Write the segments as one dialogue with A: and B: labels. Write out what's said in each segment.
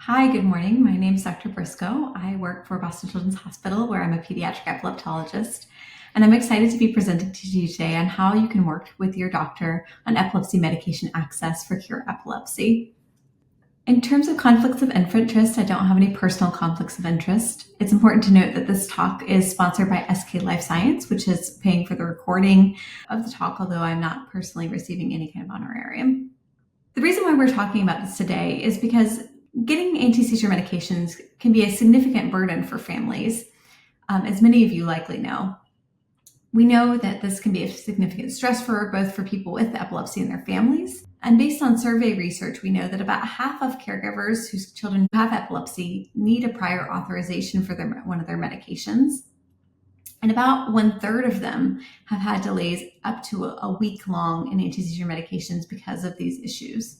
A: Hi, good morning. My name is Dr. Briscoe. I work for Boston Children's Hospital, where I'm a pediatric epileptologist, and I'm excited to be presenting to you today on how you can work with your doctor on epilepsy medication access for cure epilepsy. In terms of conflicts of interest, I don't have any personal conflicts of interest. It's important to note that this talk is sponsored by SK Life Science, which is paying for the recording of the talk, although I'm not personally receiving any kind of honorarium. The reason why we're talking about this today is because getting anti-seizure medications can be a significant burden for families, as many of you likely know. We know that this can be a significant stressor both for people with epilepsy and their families. And based on survey research, we know that about half of caregivers whose children have epilepsy need a prior authorization for one of their medications. And about 1/3 of them have had delays up to a week long in anti-seizure medications because of these issues.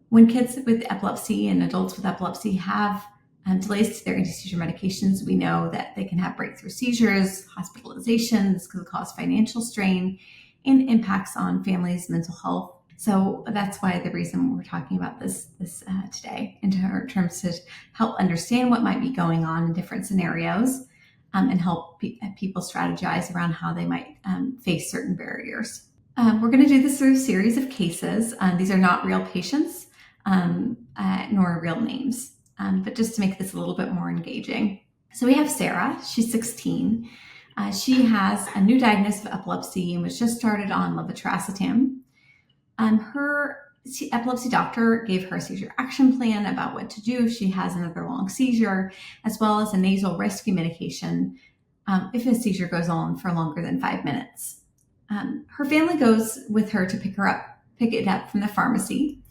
A: When kids with epilepsy and adults with epilepsy have delays to their anti-seizure medications, we know that they can have breakthrough seizures, hospitalizations, could cause financial strain, and impacts on families' mental health. So that's why the reason we're talking about this today, in terms to help understand what might be going on in different scenarios, and help people strategize around how they might face certain barriers. We're going to do this through a series of cases. These are not real patients, nor real names, but just to make this a little bit more engaging. So we have Sarah. She's 16. She has a new diagnosis of epilepsy and was just started on levetiracetam. Her epilepsy doctor gave her a seizure action plan about what to do if she has another long seizure, as well as a nasal rescue medication if a seizure goes on for longer than 5 minutes. Her family goes with her to pick it up from the pharmacy,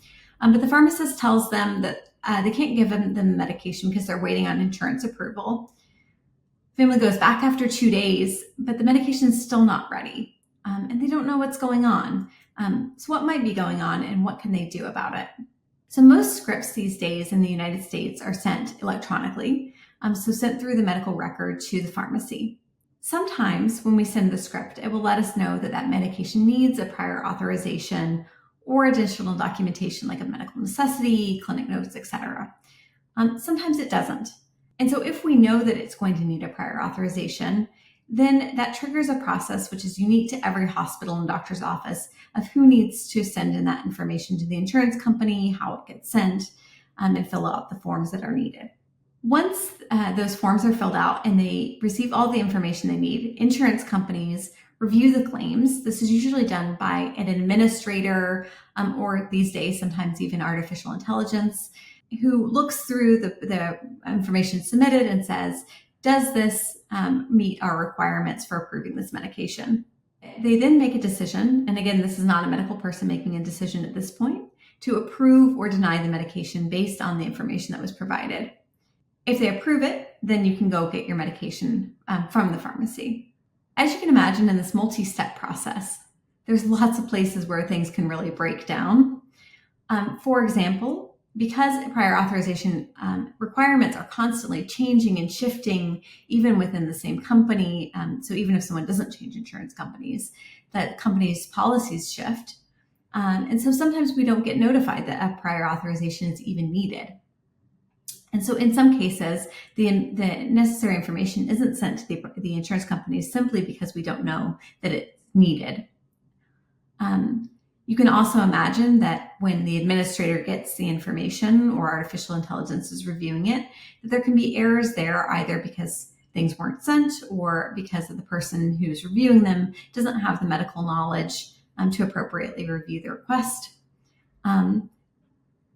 A: but the pharmacist tells them that they can't give them the medication because they're waiting on insurance approval. Family goes back after 2 days, but the medication is still not ready, and they don't know what's going on. So what might be going on and what can they do about it? So most scripts these days in the United States are sent electronically, so sent through the medical record to the pharmacy. Sometimes when we send the script, it will let us know that that medication needs a prior authorization or additional documentation like a medical necessity, clinic notes, etc. Sometimes it doesn't. And so if we know that it's going to need a prior authorization, then that triggers a process which is unique to every hospital and doctor's office of who needs to send in that information to the insurance company, how it gets sent, and fill out the forms that are needed. Once those forms are filled out and they receive all the information they need, insurance companies review the claims. This is usually done by an administrator, or these days, sometimes even artificial intelligence, who looks through the information submitted and says, does this meet our requirements for approving this medication? They then make a decision, and again, this is not a medical person making a decision at this point, to approve or deny the medication based on the information that was provided. If they approve it, then you can go get your medication from the pharmacy. As you can imagine, in this multi-step process, there's lots of places where things can really break down. For example, because prior authorization requirements are constantly changing and shifting, even within the same company, so even if someone doesn't change insurance companies, that companies' policies shift. And so sometimes we don't get notified that a prior authorization is even needed. And so in some cases, the necessary information isn't sent to the insurance companies simply because we don't know that it's needed. You can also imagine that when the administrator gets the information or artificial intelligence is reviewing it, that there can be errors there, either because things weren't sent or because of the person who's reviewing them doesn't have the medical knowledge to appropriately review the request.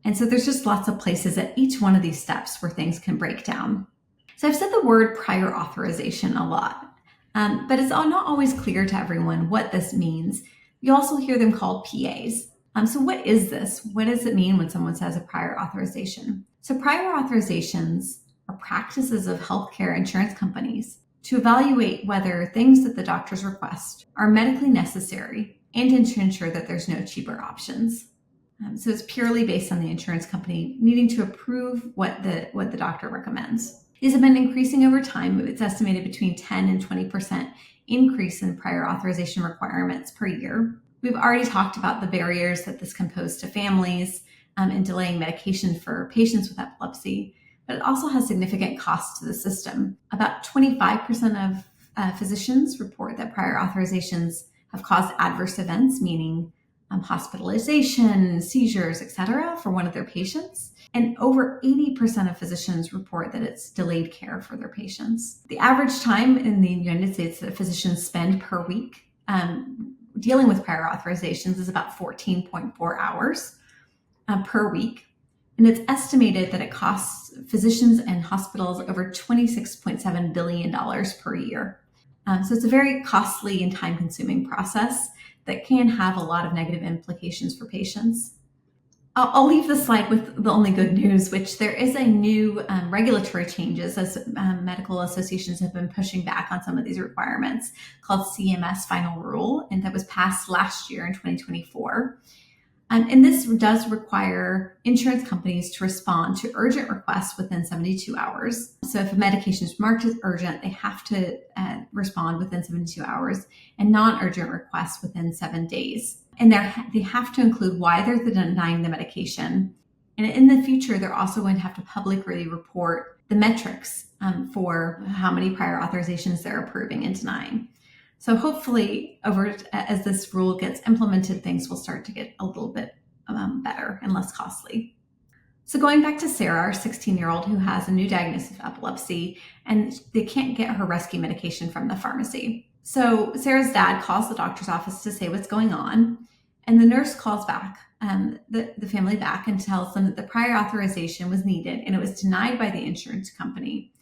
A: And so there's just lots of places at each one of these steps where things can break down. So I've said the word prior authorization a lot, but it's not always clear to everyone what this means. You also hear them called PAs. So what is this? What does it mean when someone says a prior authorization? So prior authorizations are practices of healthcare insurance companies to evaluate whether things that the doctors request are medically necessary and to ensure that there's no cheaper options. So it's purely based on the insurance company needing to approve what the doctor recommends. These have been increasing over time. It's estimated between 10 and 20% increase in prior authorization requirements per year. We've already talked about the barriers that this can pose to families, and delaying medication for patients with epilepsy, but it also has significant costs to the system. About 25% of physicians report that prior authorizations have caused adverse events, meaning hospitalization, seizures, etc., for one of their patients. And over 80% of physicians report that it's delayed care for their patients. The average time in the United States that physicians spend per week dealing with prior authorizations is about 14.4 hours per week. And it's estimated that it costs physicians and hospitals over $26.7 billion per year. So it's a very costly and time-consuming process that can have a lot of negative implications for patients. I'll leave the slide with the only good news, which there is a new regulatory changes as medical associations have been pushing back on some of these requirements, called CMS Final Rule, and that was passed last year in 2024. And this does require insurance companies to respond to urgent requests within 72 hours. So if a medication is marked as urgent, they have to respond within 72 hours, and non-urgent requests within 7 days. And they have to include why they're denying the medication. And in the future, they're also going to have to publicly report the metrics for how many prior authorizations they're approving and denying. So hopefully, as this rule gets implemented, things will start to get a little bit better and less costly. So going back to Sarah, our 16-year-old who has a new diagnosis of epilepsy, and they can't get her rescue medication from the pharmacy. So Sarah's dad calls the doctor's office to say what's going on, and the nurse calls back, the family back, and tells them that the prior authorization was needed and it was denied by the insurance company.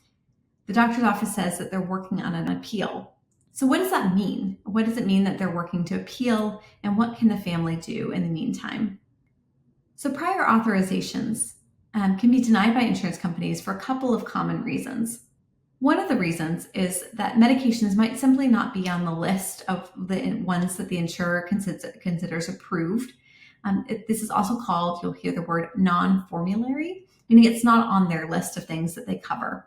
A: The doctor's office says that they're working on an appeal. So what does that mean? What does it mean that they're working to appeal, and what can the family do in the meantime? So prior authorizations can be denied by insurance companies for a couple of common reasons. One of the reasons is that medications might simply not be on the list of the ones that the insurer considers approved. This is also called, you'll hear the word non-formulary, meaning it's not on their list of things that they cover.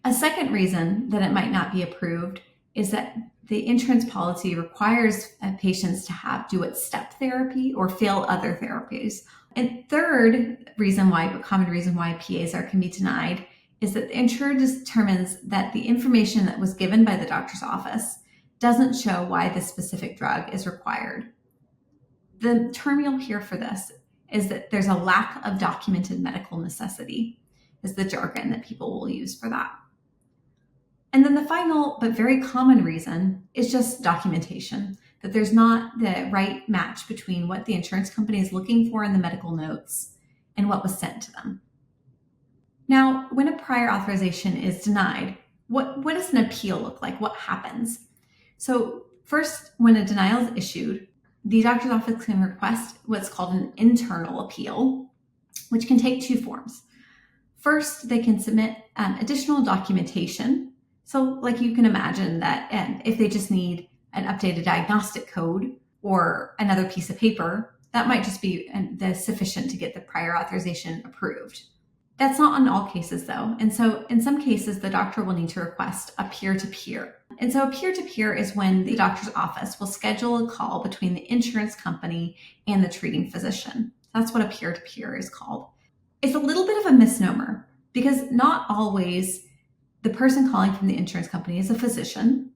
A: A second reason that it might not be approved is that the insurance policy requires patients to do step therapy or fail other therapies. And third common reason why PAs can be denied is that the insurer determines that the information that was given by the doctor's office doesn't show why this specific drug is required. The term you'll hear for this is that there's a lack of documented medical necessity, is the jargon that people will use for that. And then the final but very common reason is just documentation, that there's not the right match between what the insurance company is looking for in the medical notes and what was sent to them. Now, when a prior authorization is denied, what does an appeal look like? What happens? So first, when a denial is issued, the doctor's office can request what's called an internal appeal, which can take two forms. First, they can submit additional documentation. So like you can imagine that if they just need an updated diagnostic code or another piece of paper, that might just be sufficient to get the prior authorization approved. That's not in all cases though. And so in some cases, the doctor will need to request a peer-to-peer. And so a peer-to-peer is when the doctor's office will schedule a call between the insurance company and the treating physician. That's what a peer-to-peer is called. It's a little bit of a misnomer because not always the person calling from the insurance company is a physician.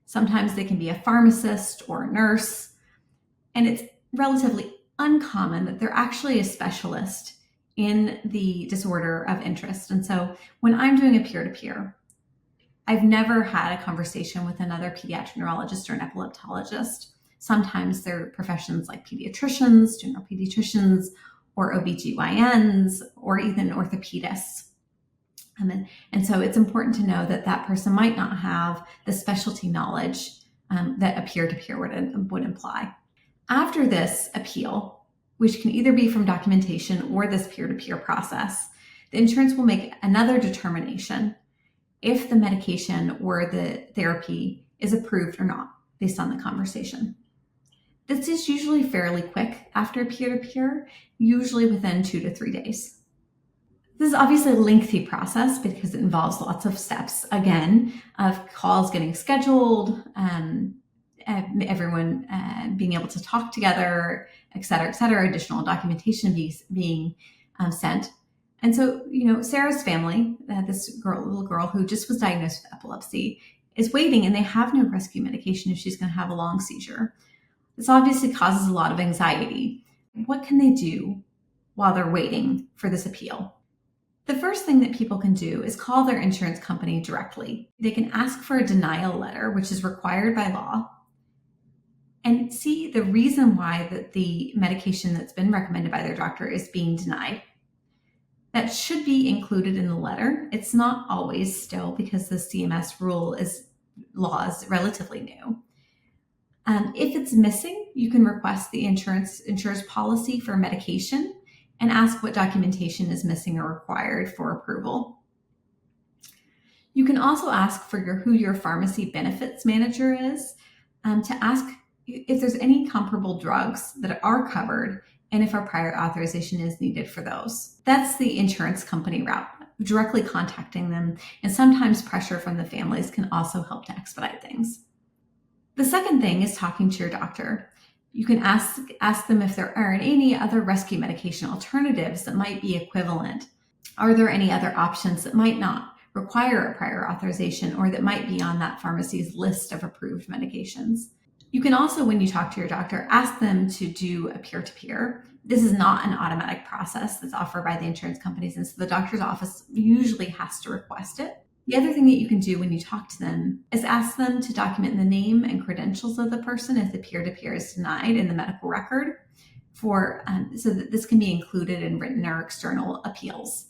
A: Sometimes they can be a pharmacist or a nurse, and it's relatively uncommon that they're actually a specialist in the disorder of interest. And so when I'm doing a peer-to-peer, I've never had a conversation with another pediatric neurologist or an epileptologist. Sometimes they're professions like pediatricians, general pediatricians, or OBGYNs, or even orthopedists. And so it's important to know that that person might not have the specialty knowledge that a peer-to-peer would imply. After this appeal, which can either be from documentation or this peer-to-peer process, the insurance will make another determination if the medication or the therapy is approved or not based on the conversation. This is usually fairly quick after peer-to-peer, usually within 2 to 3 days. This is obviously a lengthy process because it involves lots of steps, again, of calls getting scheduled, everyone being able to talk together, et cetera, additional documentation being sent. And so, Sarah's family, this little girl who just was diagnosed with epilepsy, is waiting, and they have no rescue medication if she's going to have a long seizure. This obviously causes a lot of anxiety. What can they do while they're waiting for this appeal? The first thing that people can do is call their insurance company directly. They can ask for a denial letter, which is required by law, and see the reason why that the medication that's been recommended by their doctor is being denied. That should be included in the letter. It's not always still, because the CMS law is relatively new. If it's missing, you can request the insurer's policy for medication and ask what documentation is missing or required for approval. You can also ask for who your pharmacy benefits manager is, to ask if there's any comparable drugs that are covered and if a prior authorization is needed for those. That's the insurance company route, directly contacting them, and sometimes pressure from the families can also help to expedite things. The second thing is talking to your doctor. You can ask them if there are any other rescue medication alternatives that might be equivalent. Are there any other options that might not require a prior authorization or that might be on that pharmacy's list of approved medications? You can also, when you talk to your doctor, ask them to do a peer-to-peer. This is not an automatic process that's offered by the insurance companies, and so the doctor's office usually has to request it. The other thing that you can do when you talk to them is ask them to document the name and credentials of the person if the peer-to-peer is denied in the medical record, so that this can be included in written or external appeals.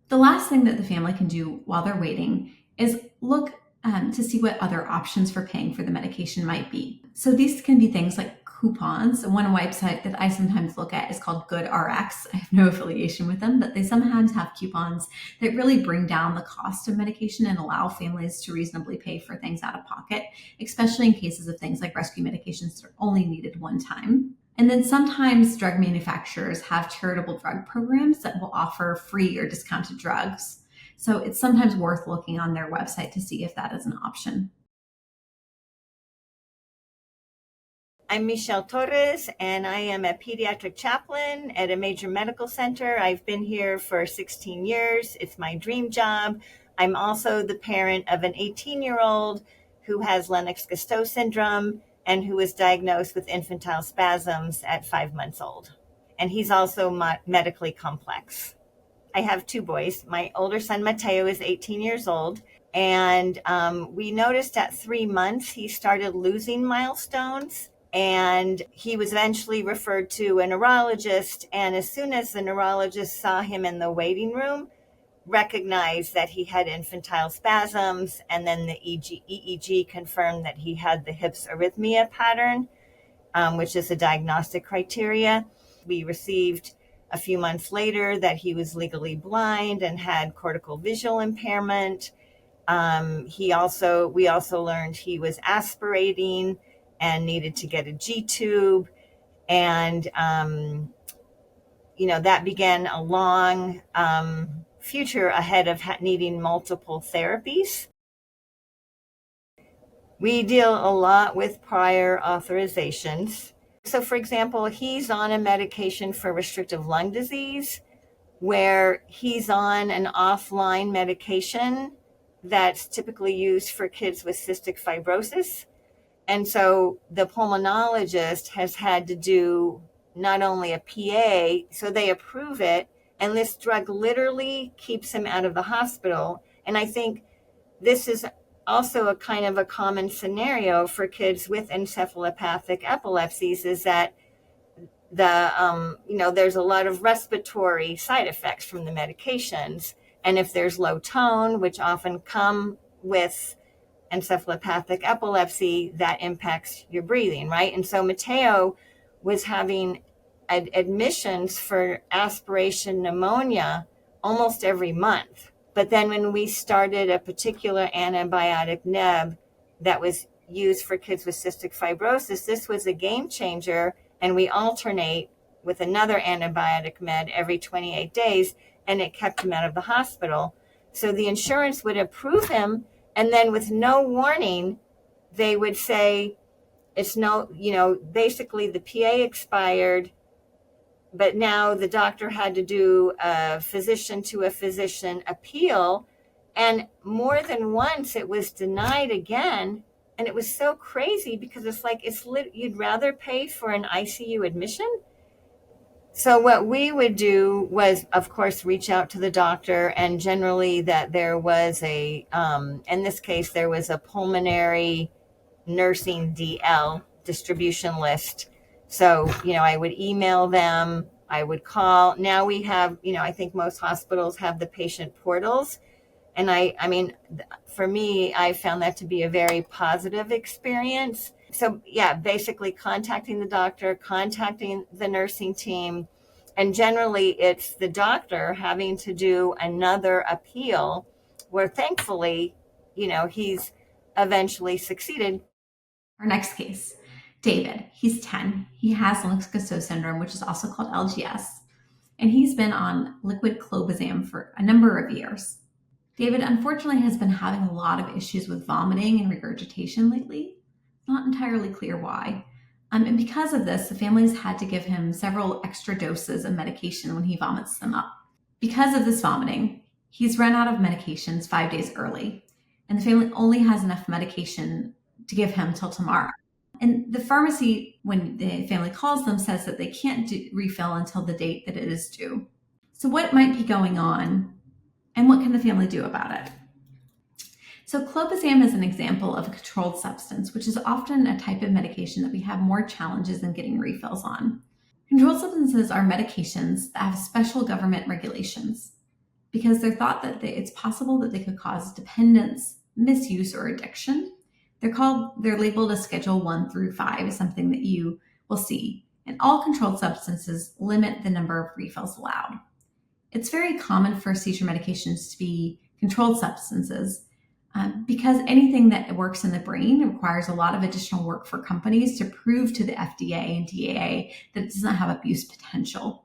A: The last thing that the family can do while they're waiting is look to see what other options for paying for the medication might be. So these can be things like coupons. One website that I sometimes look at is called GoodRx. I have no affiliation with them, but they sometimes have coupons that really bring down the cost of medication and allow families to reasonably pay for things out of pocket, especially in cases of things like rescue medications that are only needed one time. And then sometimes drug manufacturers have charitable drug programs that will offer free or discounted drugs. So it's sometimes worth looking on their website to see if that is an option.
B: I'm Michele Torres, and I am a pediatric chaplain at a major medical center. I've been here for 16 years. It's my dream job. I'm also the parent of an 18-year-old who has Lennox Gastaut Syndrome and who was diagnosed with infantile spasms at 5 months old. And he's also medically complex. I have two boys. My older son, Mateo, is 18 years old. And we noticed at 3 months, he started losing milestones. And he was eventually referred to a neurologist. And as soon as the neurologist saw him in the waiting room, recognized that he had infantile spasms. And then the EEG confirmed that he had the hips arrhythmia pattern, which is a diagnostic criteria. We received a few months later that he was legally blind and had cortical visual impairment. We also learned he was aspirating and needed to get a G-tube. And, that began a long future ahead of needing multiple therapies. We deal a lot with prior authorizations. So, for example, he's on a medication for restrictive lung disease where he's on an offline medication that's typically used for kids with cystic fibrosis. And so the pulmonologist has had to do not only a PA, so they approve it, and this drug literally keeps him out of the hospital. And I think this is also a kind of a common scenario for kids with encephalopathic epilepsies, is that there's a lot of respiratory side effects from the medications. And if there's low tone, which often come with encephalopathic epilepsy, that impacts your breathing, right? And so Mateo was having admissions for aspiration pneumonia almost every month. But then when we started a particular antibiotic neb that was used for kids with cystic fibrosis, this was a game changer. And we alternate with another antibiotic med every 28 days, and it kept him out of the hospital. So the insurance would approve him, and then with no warning, they would say, It's no, basically the PA expired, but now the doctor had to do a physician to a physician appeal. And more than once it was denied again. And it was so crazy because it's like, you'd rather pay for an ICU admission. So what we would do was, of course, reach out to the doctor, and generally that there was in this case, there was a pulmonary nursing DL distribution list. So, I would email them, I would call. Now we have, I think most hospitals have the patient portals. And I mean, for me, I found that to be a very positive experience. So yeah, basically contacting the doctor, contacting the nursing team, and generally it's the doctor having to do another appeal where thankfully, he's eventually succeeded.
A: Our next case, David. He's 10. He has Lennox Gastaut Syndrome, which is also called LGS, and he's been on liquid clobazam for a number of years. David, unfortunately, has been having a lot of issues with vomiting and regurgitation lately. Not entirely clear why. And because of this, the family's had to give him several extra doses of medication when he vomits them up. Because of this vomiting, he's run out of medications 5 days early, and the family only has enough medication to give him till tomorrow. And the pharmacy, when the family calls them, says that they can't refill until the date that it is due. So what might be going on, and what can the family do about it? So clobazam is an example of a controlled substance, which is often a type of medication that we have more challenges in getting refills on. Controlled substances are medications that have special government regulations because they're thought that it's possible that they could cause dependence, misuse, or addiction. They're labeled as Schedule 1 through 5, is something that you will see. And all controlled substances limit the number of refills allowed. It's very common for seizure medications to be controlled substances because anything that works in the brain requires a lot of additional work for companies to prove to the FDA and DEA that it does not have abuse potential.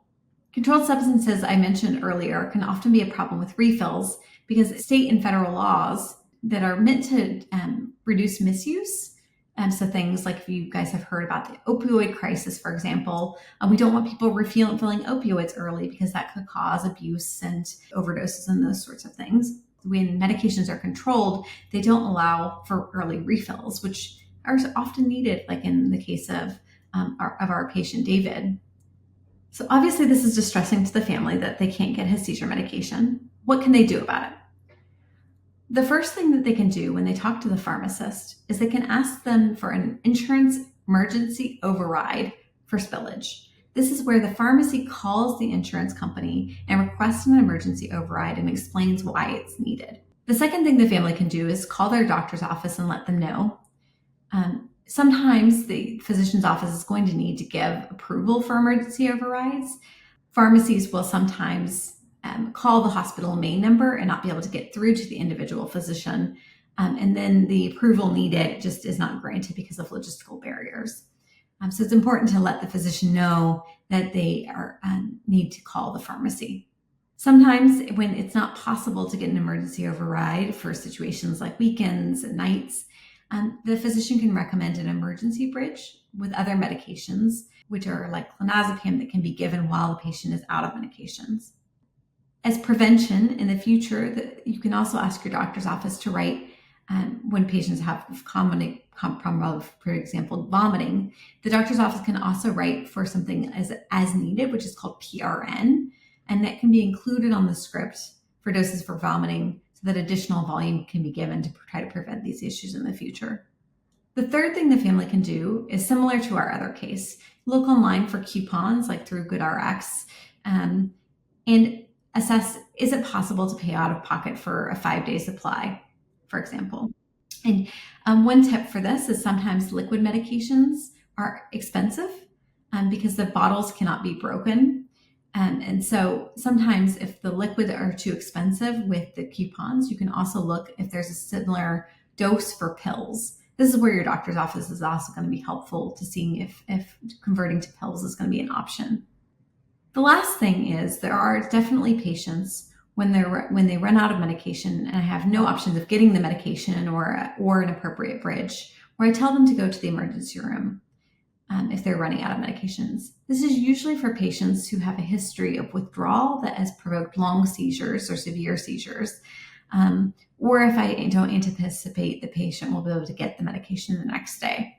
A: Controlled substances, I mentioned earlier, can often be a problem with refills because state and federal laws that are meant to reduce misuse. So things like, if you guys have heard about the opioid crisis, for example, we don't want people refilling opioids early because that could cause abuse and overdoses and those sorts of things. When medications are controlled, they don't allow for early refills, which are often needed, like in the case of our patient, David. So obviously this is distressing to the family that they can't get his seizure medication. What can they do about it? The first thing that they can do when they talk to the pharmacist is they can ask them for an insurance emergency override for spillage. This is where the pharmacy calls the insurance company and requests an emergency override and explains why it's needed. The second thing the family can do is call their doctor's office and let them know. Sometimes the physician's office is going to need to give approval for emergency overrides. Pharmacies will sometimes call the hospital main number and not be able to get through to the individual physician. And then the approval needed just is not granted because of logistical barriers. So it's important to let the physician know that they need to call the pharmacy. Sometimes when it's not possible to get an emergency override for situations like weekends and nights, the physician can recommend an emergency bridge with other medications, which are like clonazepam that can be given while the patient is out of medications. As prevention in the future, you can also ask your doctor's office to write when patients have common problem of, for example, vomiting. The doctor's office can also write for something as needed, which is called PRN, and that can be included on the script for doses for vomiting so that additional volume can be given to try to prevent these issues in the future. The third thing the family can do is similar to our other case. Look online for coupons, like through GoodRx, and assess, is it possible to pay out of pocket for a 5-day supply, for example. And one tip for this is sometimes liquid medications are expensive because the bottles cannot be broken. And so sometimes if the liquids are too expensive with the coupons, you can also look if there's a similar dose for pills. This is where your doctor's office is also going to be helpful to seeing if converting to pills is going to be an option. The last thing is there are definitely patients when they run out of medication and have no options of getting the medication or an appropriate bridge, where I tell them to go to the emergency room if they're running out of medications. This is usually for patients who have a history of withdrawal that has provoked long seizures or severe seizures, or if I don't anticipate the patient will be able to get the medication the next day.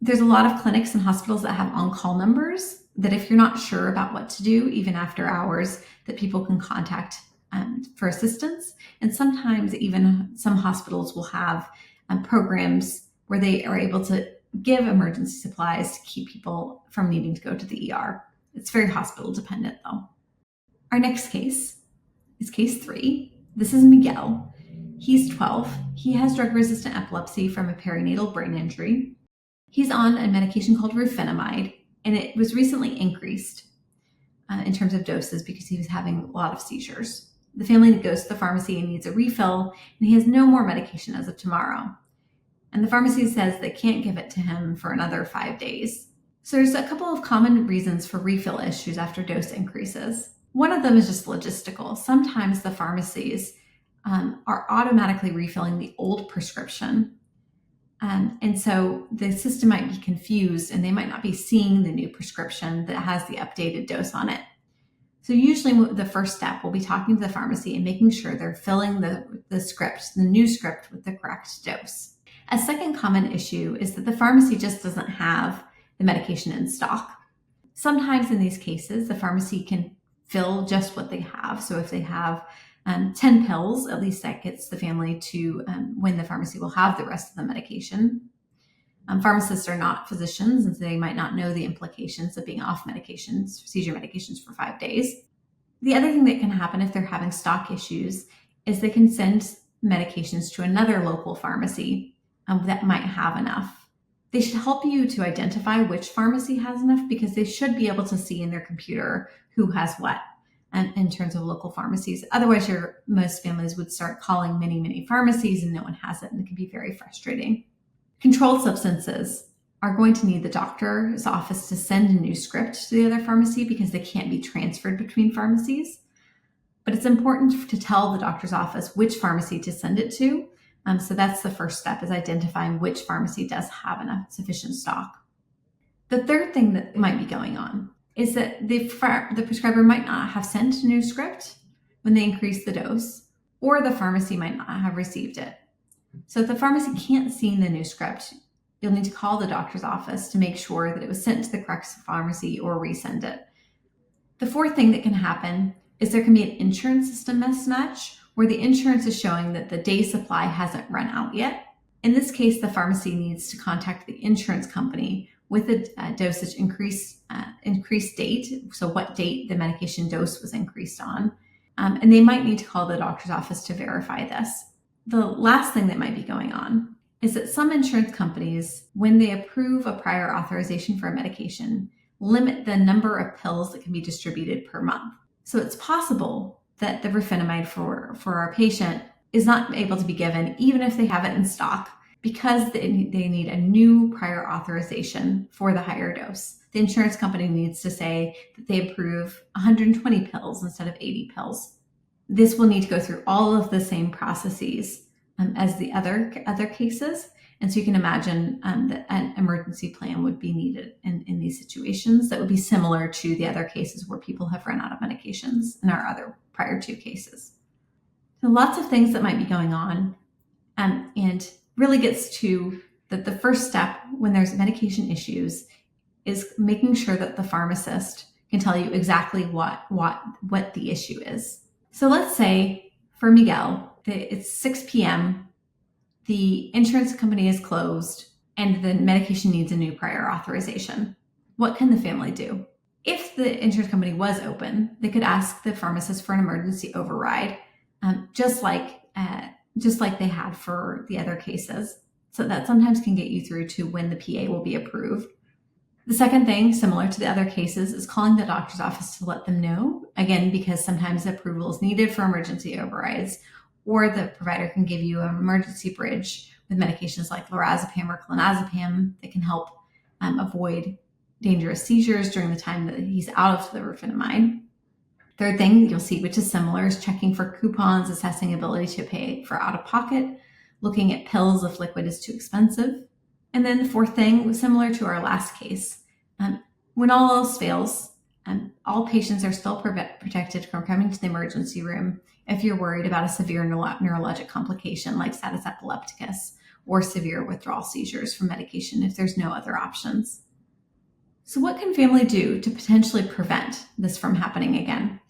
A: There's a lot of clinics and hospitals that have on-call numbers that if you're not sure about what to do, even after hours, that people can contact for assistance. And sometimes even some hospitals will have programs where they are able to give emergency supplies to keep people from needing to go to the ER. It's very hospital dependent though. Our next case is case 3. This is Miguel. He's 12. He has drug-resistant epilepsy from a perinatal brain injury. He's on a medication called rufinamide, and it was recently increased in terms of doses because he was having a lot of seizures. The family goes to the pharmacy and needs a refill, and he has no more medication as of tomorrow. And the pharmacy says they can't give it to him for another 5 days. So there's a couple of common reasons for refill issues after dose increases. One of them is just logistical. Sometimes the pharmacies are automatically refilling the old prescription. And so the system might be confused and they might not be seeing the new prescription that has the updated dose on it. So usually the first step will be talking to the pharmacy and making sure they're filling the script, the new script, with the correct dose. A second common issue is that the pharmacy just doesn't have the medication in stock. Sometimes in these cases, the pharmacy can fill just what they have. So if they have 10 pills, at least that gets the family to when the pharmacy will have the rest of the medication. Pharmacists are not physicians, and so they might not know the implications of being off medications, seizure medications, for 5 days. The other thing that can happen if they're having stock issues is they can send medications to another local pharmacy that might have enough. They should help you to identify which pharmacy has enough because they should be able to see in their computer who has what. In terms of local pharmacies. Otherwise, most families would start calling many pharmacies and no one has it, and it can be very frustrating. Controlled substances are going to need the doctor's office to send a new script to the other pharmacy because they can't be transferred between pharmacies. But it's important to tell the doctor's office which pharmacy to send it to. So that's the first step, is identifying which pharmacy does have enough sufficient stock. The third thing that might be going on is that the prescriber might not have sent a new script when they increase the dose, or the pharmacy might not have received it. So if the pharmacy can't see the new script, you'll need to call the doctor's office to make sure that it was sent to the correct pharmacy or resend it. The fourth thing that can happen is there can be an insurance system mismatch where the insurance is showing that the day supply hasn't run out yet. In this case, the pharmacy needs to contact the insurance company with a dosage increased date, so what date the medication dose was increased on, and they might need to call the doctor's office to verify this. The last thing that might be going on is that some insurance companies, when they approve a prior authorization for a medication, limit the number of pills that can be distributed per month. So it's possible that the rufinamide for our patient is not able to be given even if they have it in stock, because they need a new prior authorization for the higher dose. The insurance company needs to say that they approve 120 pills instead of 80 pills. This will need to go through all of the same processes as the other cases. And so you can imagine that an emergency plan would be needed in these situations that would be similar to the other cases where people have run out of medications in our other prior 2 cases. So lots of things that might be going on, and really gets to that the first step when there's medication issues is making sure that the pharmacist can tell you exactly what the issue is. So let's say for Miguel, it's 6 p.m., the insurance company is closed, and the medication needs a new prior authorization. What can the family do? If the insurance company was open, they could ask the pharmacist for an emergency override, just like they had for the other cases. So that sometimes can get you through to when the PA will be approved. The second thing, similar to the other cases, is calling the doctor's office to let them know, again, because sometimes approval is needed for emergency overrides, or the provider can give you an emergency bridge with medications like lorazepam or clonazepam that can help avoid dangerous seizures during the time that he's out of the rufinamide. Third thing you'll see, which is similar, is checking for coupons, assessing ability to pay for out-of-pocket. looking at pills if liquid is too expensive. And then the fourth thing was similar to our last case. When all else fails, all patients are still protected from coming to the emergency room if you're worried about a severe neurologic complication like status epilepticus or severe withdrawal seizures from medication if there's no other options. So what can family do to potentially prevent this from happening again?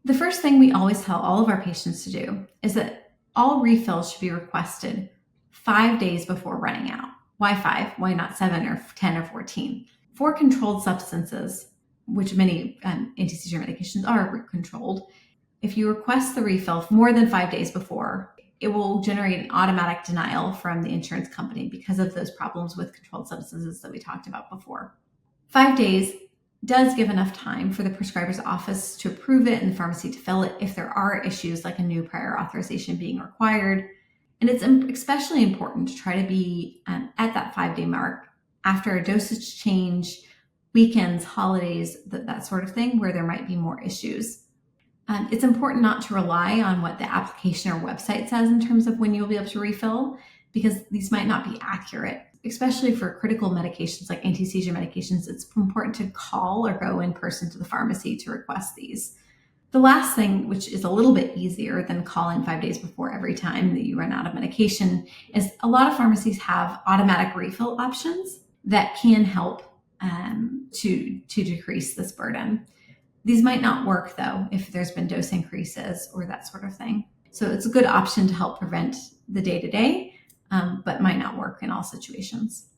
A: The first thing we always tell all of our patients to do is that all refills should be requested 5 days before running out. Why 5? Why not 7 or 10 or 14? For controlled substances, which many anti-seizure medications are controlled, if you request the refill more than 5 days before, it will generate an automatic denial from the insurance company because of those problems with controlled substances that we talked about before. 5 days does give enough time for the prescriber's office to approve it and the pharmacy to fill it if there are issues like a new prior authorization being required. And it's especially important to try to be at that 5-day mark after a dosage change, weekends, holidays, that sort of thing, where there might be more issues. It's important not to rely on what the application or website says in terms of when you'll be able to refill, because these might not be accurate. Especially for critical medications like anti-seizure medications, it's important to call or go in person to the pharmacy to request these. The last thing, which is a little bit easier than calling 5 days before every time that you run out of medication, is a lot of pharmacies have automatic refill options that can help to decrease this burden. These might not work, though, if there's been dose increases or that sort of thing. So it's a good option to help prevent the day-to-day, but might not work in all situations.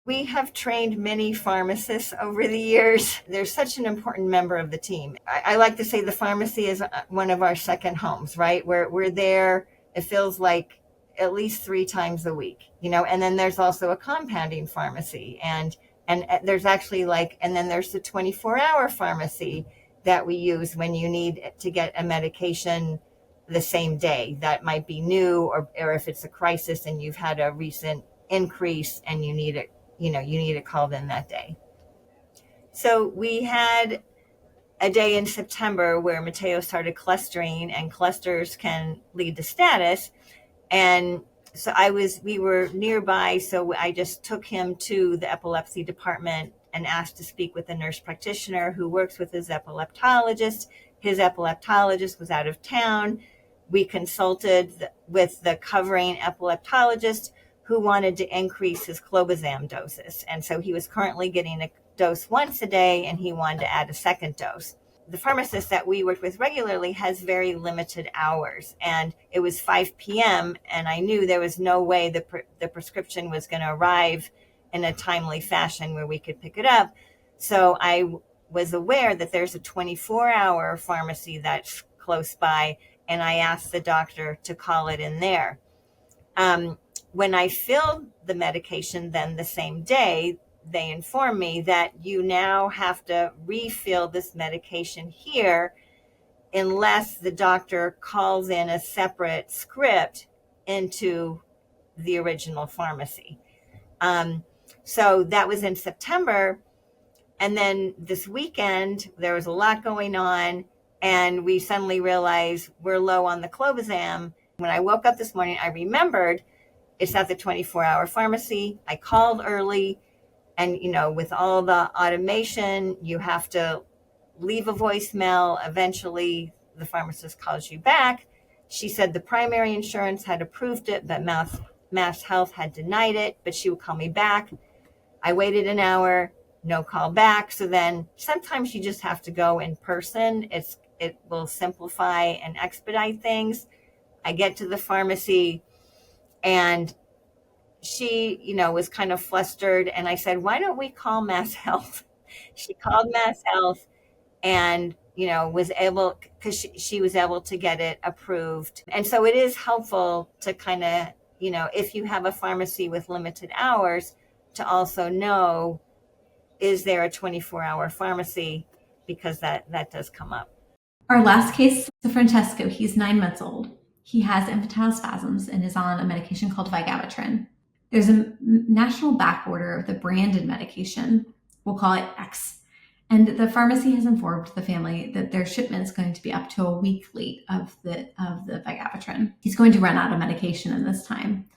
B: We have trained many pharmacists over the years. They're such an important member of the team. I like to say the pharmacy is one of our second homes, right? We're there, it feels like at least 3 times a week, and then there's also a compounding pharmacy and there's actually and then there's the 24-hour pharmacy that we use when you need to get a medication the same day that might be new, or if it's a crisis and you've had a recent increase and you need it, you need it called in that day. So we had a day in September where Mateo started clustering, and clusters can lead to status. And so we were nearby, so I just took him to the epilepsy department and asked to speak with the nurse practitioner who works with his epileptologist. His epileptologist was out of town. We consulted with the covering epileptologist who wanted to increase his clobazam doses. And so he was currently getting a dose once a day, and he wanted to add a second dose. The pharmacist that we work with regularly has very limited hours, and it was 5 p.m. and I knew there was no way the prescription was going to arrive in a timely fashion where we could pick it up. So I was aware that there's a 24-hour pharmacy that's close by, and I asked the doctor to call it in there. When I filled the medication then the same day, they informed me that you now have to refill this medication here unless the doctor calls in a separate script into the original pharmacy. So that was in September. And then this weekend, there was a lot going on, and we suddenly realized we're low on the clobazam. When I woke up this morning, I remembered it's at the 24-hour pharmacy. I called early, and, with all the automation, you have to leave a voicemail. Eventually, the pharmacist calls you back. She said the primary insurance had approved it, but Mass Health had denied it, but she would call me back. I waited an hour, no call back. So then sometimes you just have to go in person. It will simplify and expedite things. I get to the pharmacy, and she, was kind of flustered. And I said, why don't we call Mass Health? She called Mass Health and, was able, because she was able to get it approved. And so it is helpful to kind of, if you have a pharmacy with limited hours, to also know, is there a 24-hour pharmacy? Because that does come up.
A: Our last case, so Francesco, he's 9 months old. He has infantile spasms and is on a medication called vigabatrin. There's a national back order of the branded medication, we'll call it X, And the pharmacy has informed the family that their shipment is going to be up to a week late of the vigabatrin. He's going to run out of medication in this time.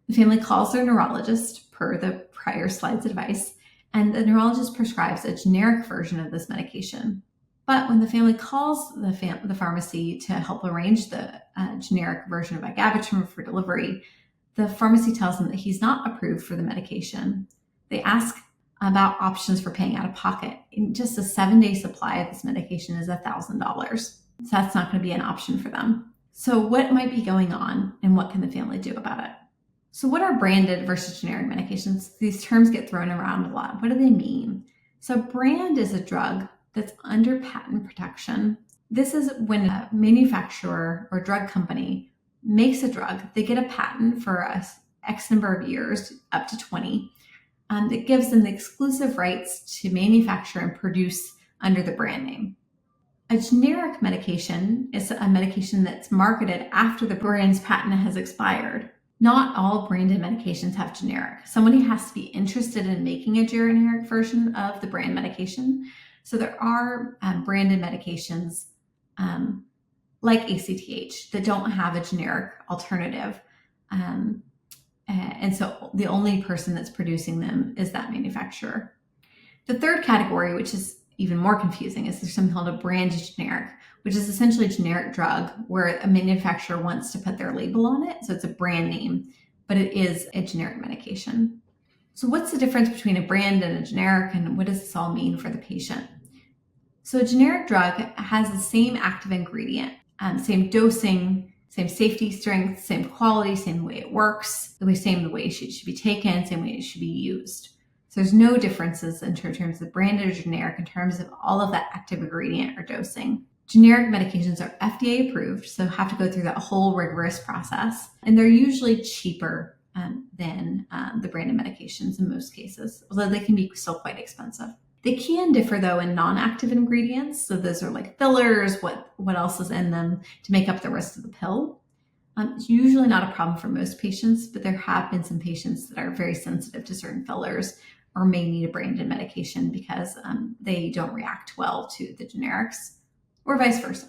A: The family calls their neurologist per the prior slide's advice, and the neurologist prescribes a generic version of this medication. But when the family calls the pharmacy to help arrange the generic version of vigabatrin for delivery, the pharmacy tells them that he's not approved for the medication. They ask about options for paying out of pocket. In just a 7-day supply of this medication is $1,000. So that's not going to be an option for them. So what might be going on, and what can the family do about it? So what are branded versus generic medications? These terms get thrown around a lot. What do they mean? So brand is a drug that's under patent protection. This is when a manufacturer or drug company makes a drug, they get a patent for X number of years, up to 20, that gives them the exclusive rights to manufacture and produce under the brand name. A generic medication is a medication that's marketed after the brand's patent has expired. Not all branded medications have generic. Somebody has to be interested in making a generic version of the brand medication. So there are branded medications like ACTH that don't have a generic alternative. And so the only person that's producing them is that manufacturer. The third category, which is even more confusing, is there's something called a branded generic, which is essentially a generic drug where a manufacturer wants to put their label on it. So it's a brand name, but it is a generic medication. So what's the difference between a brand and a generic, and what does this all mean for the patient? So a generic drug has the same active ingredient, same dosing, same safety strength, same quality, same way it works, the way it should be taken, same way it should be used. So there's no differences in terms of branded or generic in terms of all of that active ingredient or dosing. Generic medications are FDA approved, so have to go through that whole rigorous process, and they're usually cheaper than the branded medications in most cases, although they can be still quite expensive. They can differ though in non-active ingredients. So those are like fillers, what else is in them to make up the rest of the pill. It's usually not a problem for most patients, but there have been some patients that are very sensitive to certain fillers or may need a branded medication because they don't react well to the generics, or vice versa.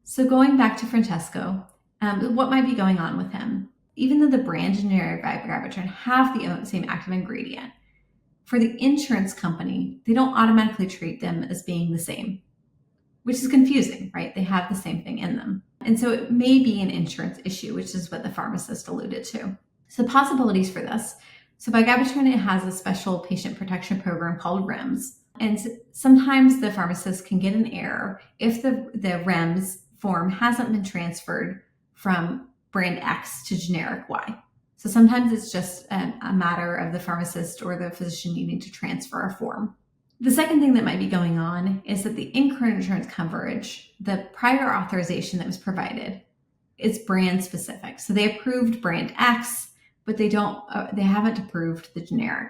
A: So going back to Francesco, what might be going on with him? Even though the brand generic vigabatrin have the same active ingredient, for the insurance company, they don't automatically treat them as being the same, which is confusing, right? They have the same thing in them. And so it may be an insurance issue, which is what the pharmacist alluded to. So possibilities for this. So vigabatrin, it has a special patient protection program called REMS. And sometimes the pharmacist can get an error if the REMS form hasn't been transferred from brand X to generic Y. So sometimes it's just a matter of the pharmacist or the physician needing to transfer a form. The second thing that might be going on is that the in-current insurance coverage, the prior authorization that was provided, is brand specific. So they approved brand X, but they haven't approved the generic.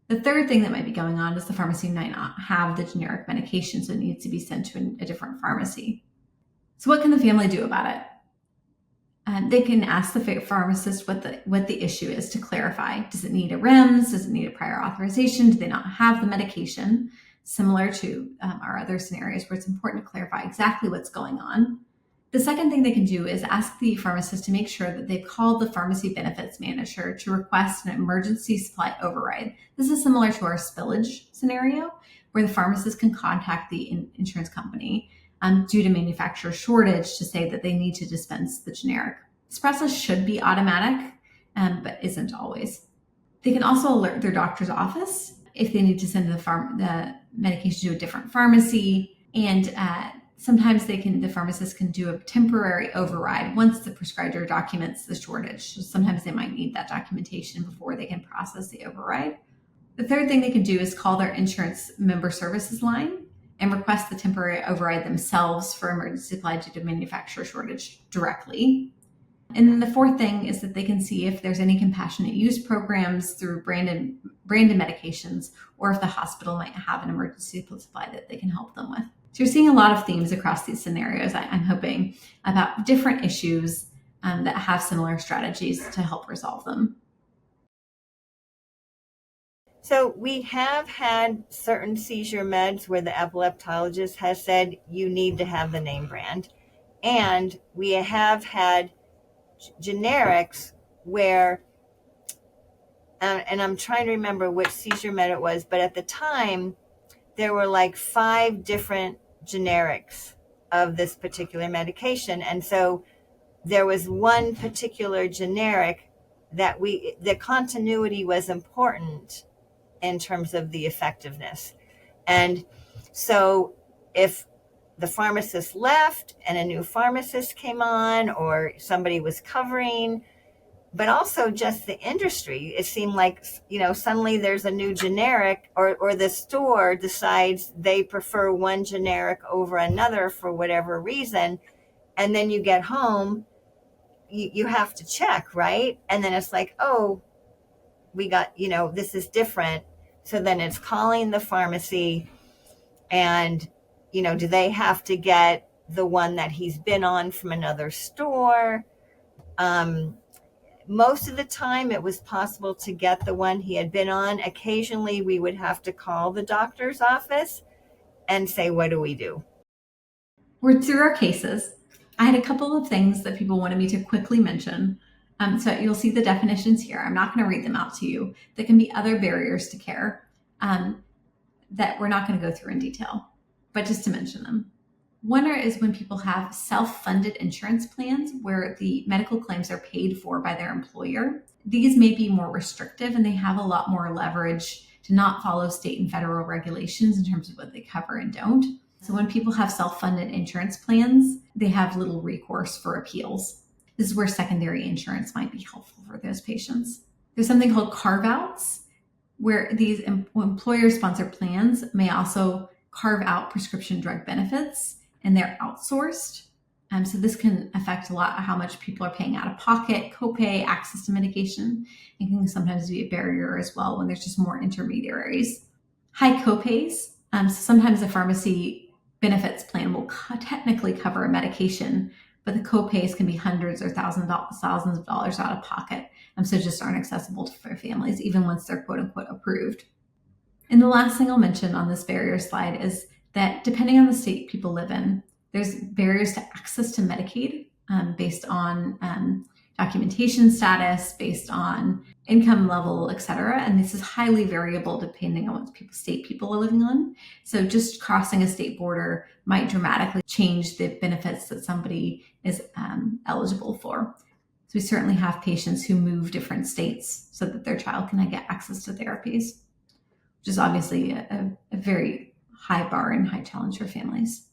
A: The third thing that might be going on is the pharmacy might not have the generic medication, so it needs to be sent to a different pharmacy. So what can the family do about it? They can ask the pharmacist what the issue is to clarify. Does it need a REMS? Does it need a prior authorization? Do they not have the medication? Similar to our other scenarios where it's important to clarify exactly what's going on. The second thing they can do is ask the pharmacist to make sure that they've called the pharmacy benefits manager to request an emergency supply override. This is similar to our spillage scenario where the pharmacist can contact the insurance company due to manufacturer shortage to say that they need to dispense the generic. This process should be automatic, but isn't always. They can also alert their doctor's office if they need to send the medication to a different pharmacy. And sometimes the pharmacist can do a temporary override once the prescriber documents the shortage. So sometimes they might need that documentation before they can process the override. The third thing they can do is call their insurance member services line and request the temporary override themselves for emergency supply due to manufacturer shortage directly. And then the fourth thing is that they can see if there's any compassionate use programs through branded medications, or if the hospital might have an emergency supply that they can help them with. So you're seeing a lot of themes across these scenarios, I'm hoping, about different issues that have similar strategies to help resolve them.
B: So we have had certain seizure meds where the epileptologist has said you need to have the name brand. And we have had generics where, and I'm trying to remember which seizure med it was, but at the time, there were like 5 different generics of this particular medication. And so there was one particular generic that the continuity was important in terms of the effectiveness. And so if the pharmacist left and a new pharmacist came on, or somebody was covering, but also just the industry, it seemed like, suddenly there's a new generic, or the store decides they prefer one generic over another for whatever reason. And then you get home, you have to check, right? And then it's like, oh, we got, this is different. So then it's calling the pharmacy and, do they have to get the one that he's been on from another store? Most of the time it was possible to get the one he had been on. Occasionally we would have to call the doctor's office and say, what do we do?
A: We're through our cases. I had a couple of things that people wanted me to quickly mention. So you'll see the definitions here. I'm not going to read them out to you. There can be other barriers to care that we're not going to go through in detail, but just to mention them. One is when people have self-funded insurance plans where the medical claims are paid for by their employer. These may be more restrictive and they have a lot more leverage to not follow state and federal regulations in terms of what they cover and don't. So when people have self-funded insurance plans, they have little recourse for appeals. This is where secondary insurance might be helpful for those patients. There's something called carve-outs, where these employer-sponsored plans may also carve out prescription drug benefits, and they're outsourced. So this can affect a lot of how much people are paying out of pocket, copay, access to medication, and can sometimes be a barrier as well when there's just more intermediaries. High copays. So sometimes a pharmacy benefits plan will technically cover a medication, but the copays can be hundreds or thousands of dollars out of pocket. So just aren't accessible for families, even once they're quote unquote approved. And the last thing I'll mention on this barrier slide is that depending on the state people live in, there's barriers to access to Medicaid based on documentation status, based on income level, et cetera. And this is highly variable depending on what state people are living on. So just crossing a state border might dramatically change the benefits that somebody is eligible for. So we certainly have patients who move different states so that their child can get access to therapies, which is obviously a very high bar and high challenge for families.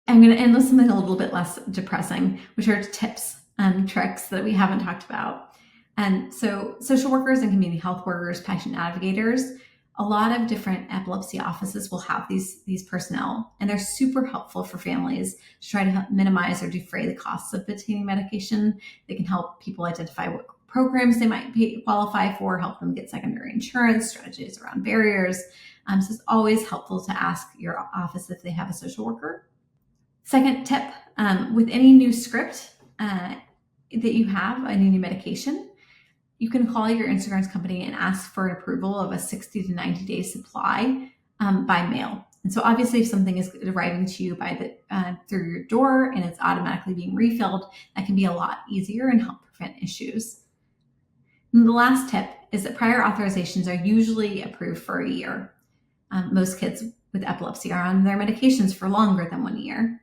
A: I'm going to end with something a little bit less depressing, which are tips and tricks that we haven't talked about. And so social workers and community health workers, patient navigators, a lot of different epilepsy offices will have these personnel, and they're super helpful for families to try to help minimize or defray the costs of obtaining medication. They can help people identify what programs they might qualify for, help them get secondary insurance, strategies around barriers. So it's always helpful to ask your office if they have a social worker. Second tip, with any new script that you have, any new medication, you can call your insurance company and ask for an approval of a 60 to 90 day supply by mail. And so obviously if something is arriving to you through your door and it's automatically being refilled, that can be a lot easier and help prevent issues. And the last tip is that prior authorizations are usually approved for a year. Most kids with epilepsy are on their medications for longer than 1 year.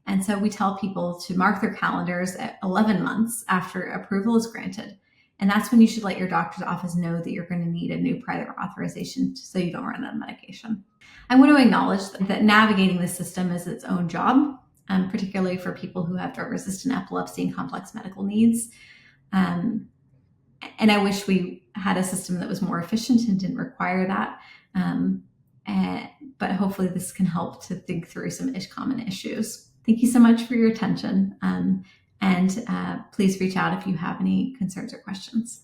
A: And so we tell people to mark their calendars at 11 months after approval is granted. And that's when you should let your doctor's office know that you're going to need a new prior authorization so you don't run out of medication. I want to acknowledge that navigating the system is its own job, particularly for people who have drug-resistant epilepsy and complex medical needs. And I wish we had a system that was more efficient and didn't require that. But hopefully this can help to think through some common issues. Thank you so much for your attention. And please reach out if you have any concerns or questions.